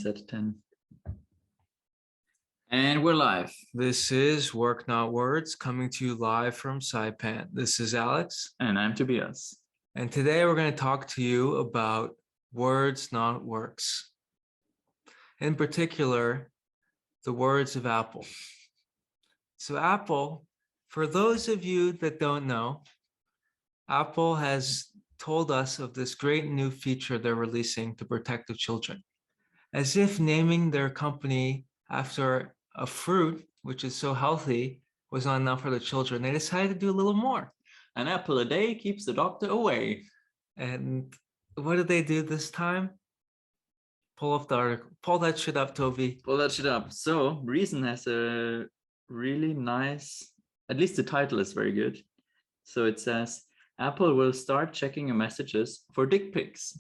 at 10. And we're live. This is Work Not Words, coming to you live from Saipan. This is Alex. And I'm Tobias. And today we're going to talk to you about words, not works. In particular, the words of Apple. So Apple, for those of you that don't know, Apple has told us of this great new feature they're releasing to protect the children. As if naming their company after a fruit, which is so healthy, was not enough for the children. They decided to do a little more. An apple a day keeps the doctor away. And what did they do this time? Pull up the article. Pull that shit up, Toby. Pull that shit up. So Reason has a really nice, at least the title is very good. So it says, Apple will start checking your messages for dick pics.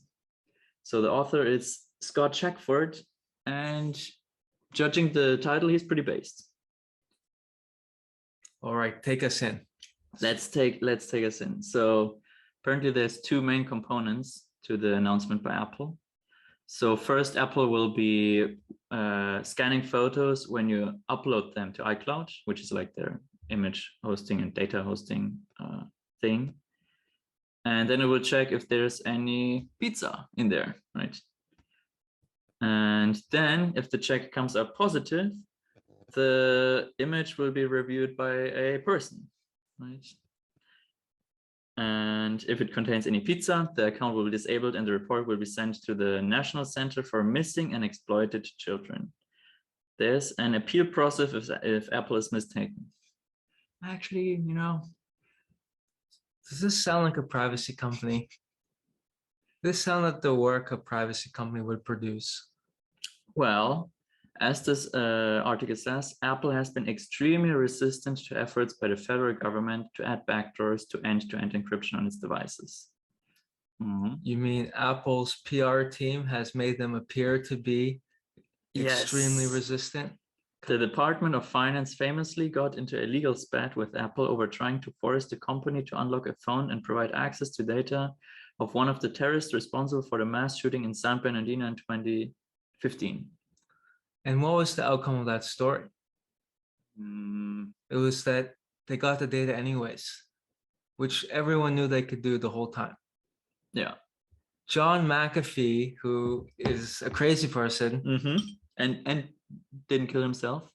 So the author is Scott Shackford, and judging the title, he's pretty based. All right, take us in. Let's take us in. So apparently there's two main components to the announcement by Apple. So first, Apple will be scanning photos when you upload them to iCloud, which is like their image hosting and data hosting thing. And then it will check if there's any pizza in there, right? And then if the check comes up positive, the image will be reviewed by a person, right? And if it contains any pizza, the account will be disabled and the report will be sent to the National Center for Missing and Exploited Children. There's an appeal process if Apple is mistaken. Actually, you know, does this sound like a privacy company? This sound like the work a privacy company would produce. Well, as this article says, Apple has been extremely resistant to efforts by the federal government to add backdoors to end-to-end encryption on its devices. You mean Apple's PR team has made them appear to be extremely resistant? The Department of Finance famously got into a legal spat with Apple over trying to force the company to unlock a phone and provide access to data of one of the terrorists responsible for the mass shooting in San Bernardino in 2015. And what was the outcome of that story? It was that they got the data anyways, which everyone knew they could do the whole time. Yeah. John McAfee, who is a crazy person, and didn't kill himself.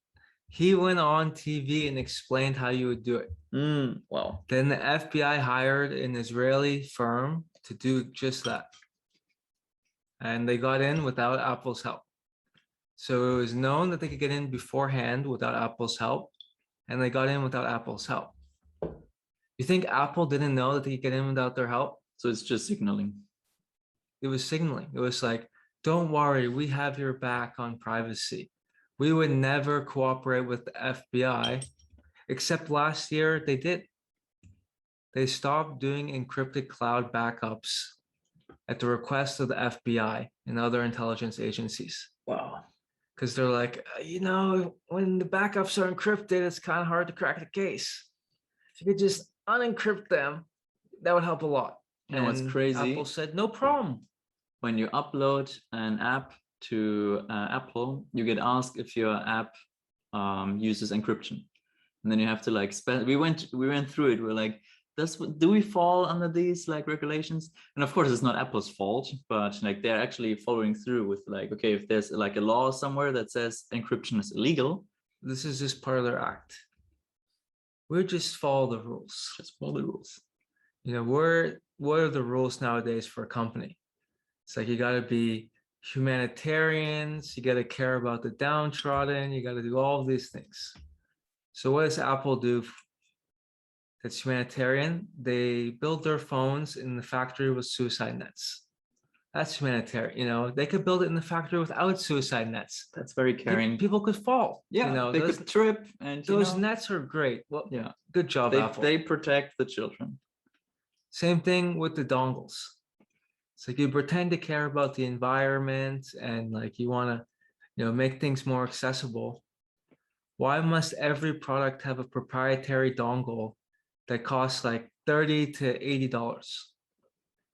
He went on TV and explained how you would do it. Wow. Then the FBI hired an Israeli firm to do just that. And they got in without Apple's help. So it was known that they could get in beforehand without Apple's help, and they got in without Apple's help. You think Apple didn't know that they could get in without their help? So it's just signaling. It was signaling. It was like, don't worry, we have your back on privacy. We would never cooperate with the FBI, except last year they did. They stopped doing encrypted cloud backups at the request of the FBI and other intelligence agencies. Wow. Because they're like, you know, when the backups are encrypted, it's kind of hard to crack the case. If you could just unencrypt them, that would help a lot. You know what's crazy? Apple said, no problem. When you upload an app to Apple, you get asked if your app uses encryption. And then you have to like we went through it. We're like, do we fall under these like regulations? And of course it's not Apple's fault, but like they're actually following through with like, okay, if there's like a law somewhere that says encryption is illegal, this is just part of their act. We just follow the rules. Just follow the rules. You know, what are the rules nowadays for a company? It's like you got to be humanitarians, you got to care about the downtrodden, you got to do all of these things. So what does Apple do that's humanitarian? They build their phones in the factory with suicide nets. That's humanitarian. You know, they could build it in the factory without suicide nets. That's very caring. People could fall. Yeah, you know, they could trip, and those nets are great. Well, yeah, good job, Apple. They protect the children. Same thing with the dongles. It's like you pretend to care about the environment and like you want to, you know, make things more accessible. Why must every product have a proprietary dongle that costs like $30 to $80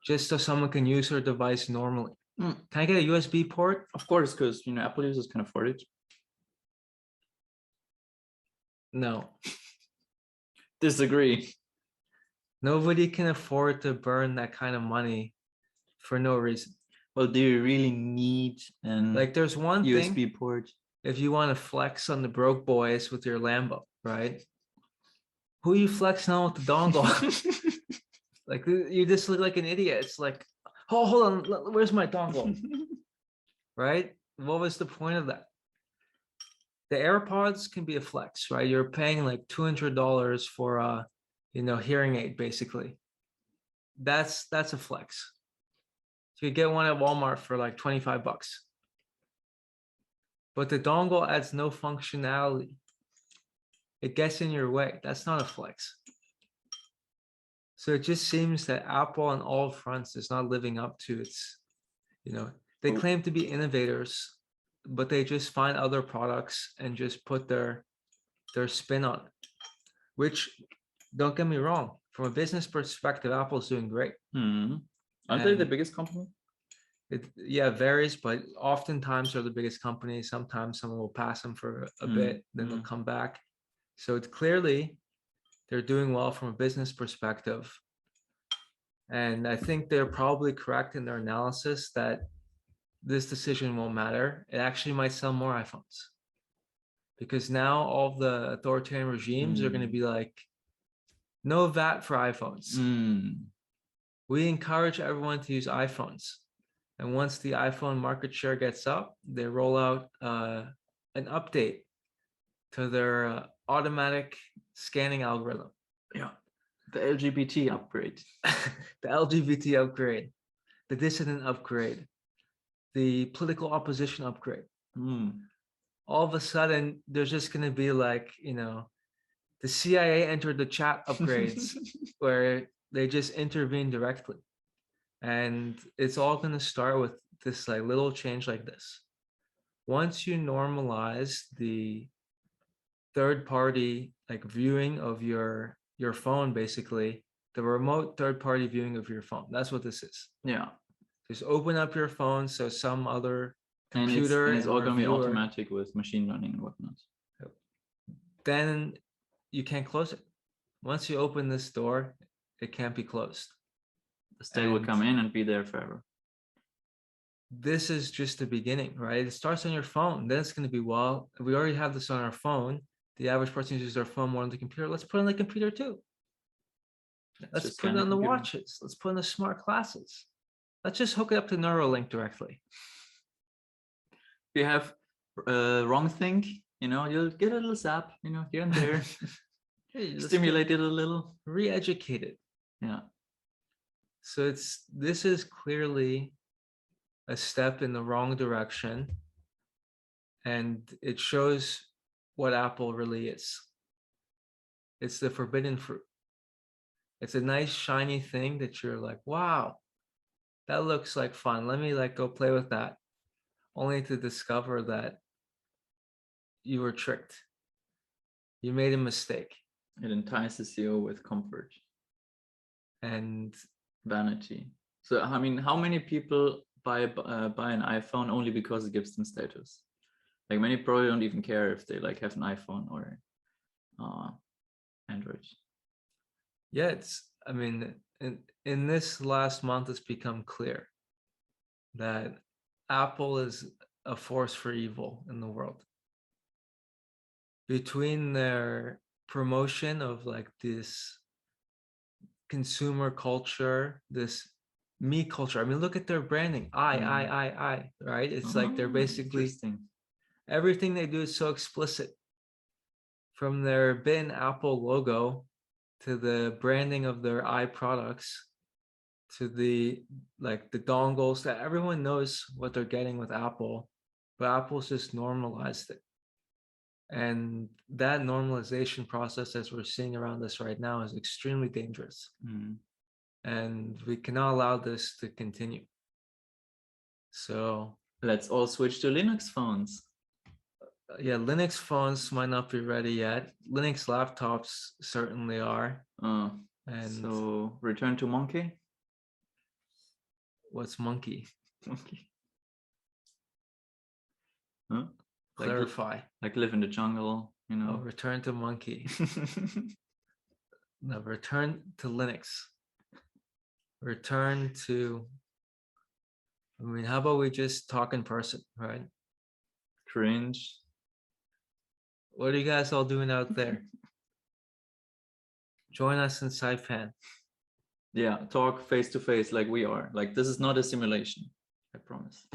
just so someone can use their device normally? Mm, Can I get a USB port? of course, because Apple users can afford it. No. Disagree. Nobody can afford to burn that kind of money for no reason. Well, do you really need an Like there's one USB thing port? if you want to flex on the broke boys with your Lambo, right? Who you flexing on with the dongle? Like you just look like an idiot. It's like, oh, hold on, where's my dongle? Right? What was the point of that? The AirPods can be a flex, right? You're paying like $200 for a, hearing aid, basically. That's a flex. So you get one at Walmart for like 25 bucks. But the dongle adds no functionality. It gets in your way. That's not a flex. So it just seems that Apple on all fronts is not living up to its, they claim to be innovators, but they just find other products and just put their spin on it, which don't get me wrong, from a business perspective, Apple's doing great. Aren't they the biggest company? It varies, but oftentimes they're the biggest company. Sometimes someone will pass them for a bit, then they'll come back. So it's clearly they're doing well from a business perspective. And I think they're probably correct in their analysis that this decision won't matter. It actually might sell more iPhones. Because now all the authoritarian regimes are going to be like, no VAT for iPhones. We encourage everyone to use iPhones. And once the iPhone market share gets up, they roll out an update to their automatic scanning algorithm. Yeah. The LGBT upgrade. The LGBT upgrade, the dissident upgrade, the political opposition upgrade. All of a sudden, there's just going to be like, the CIA entered the chat upgrades where they just intervene directly. And it's all going to start with this like little change like this. Once you normalize the third party like viewing of your phone, basically the remote third party viewing of your phone, that's what this is. Yeah. Just open up your phone so some other computer and it's all going to be reviewer, automatic with machine learning and whatnot. Then you can't close it. Once you open this door, it can't be closed. The state will come in and be there forever. This is just the beginning, right? It starts on your phone. Then it's going to be, well, we already have this on our phone. The average person uses their phone more than the computer. Let's put it on the computer too. Let's put it on the watches. Let's put it on the smart glasses. Let's just hook it up to Neuralink directly. If you have wrong think, you'll get a little zap, here and there. Stimulate it a little. Re-educate it. Yeah. So this is clearly a step in the wrong direction. And it shows what Apple really is. It's the forbidden fruit. It's a nice shiny thing that you're like, wow, that looks like fun. Let me go play with that. Only to discover that you were tricked. You made a mistake. It entices you with comfort and vanity. So, I mean, how many people buy an iPhone only because it gives them status? Like many probably don't even care if they have an iPhone or Android. Yeah, in this last month, it's become clear that Apple is a force for evil in the world. Between their promotion of this consumer culture, this me culture. I mean, look at their branding. I, right? It's like they're basically, everything they do is so explicit. From their bin Apple logo to the branding of their i products to the dongles, that everyone knows what they're getting with Apple, but Apple's just normalized it. And that normalization process, as we're seeing around us right now, is extremely dangerous. And we cannot allow this to continue. So let's all switch to Linux phones. Yeah, Linux phones might not be ready yet. Linux laptops certainly are. And so return to Monkey. What's Monkey? Monkey. Huh? Like, Clarify. like live in the jungle, you Oh, know. return to monkey. No, return to Linux. Return to, I mean, how about we just talk in person, right? Cringe. What are you guys all doing out there? Join us in Saipan. Yeah, talk face to face like we are. Like, this is not a simulation, I promise.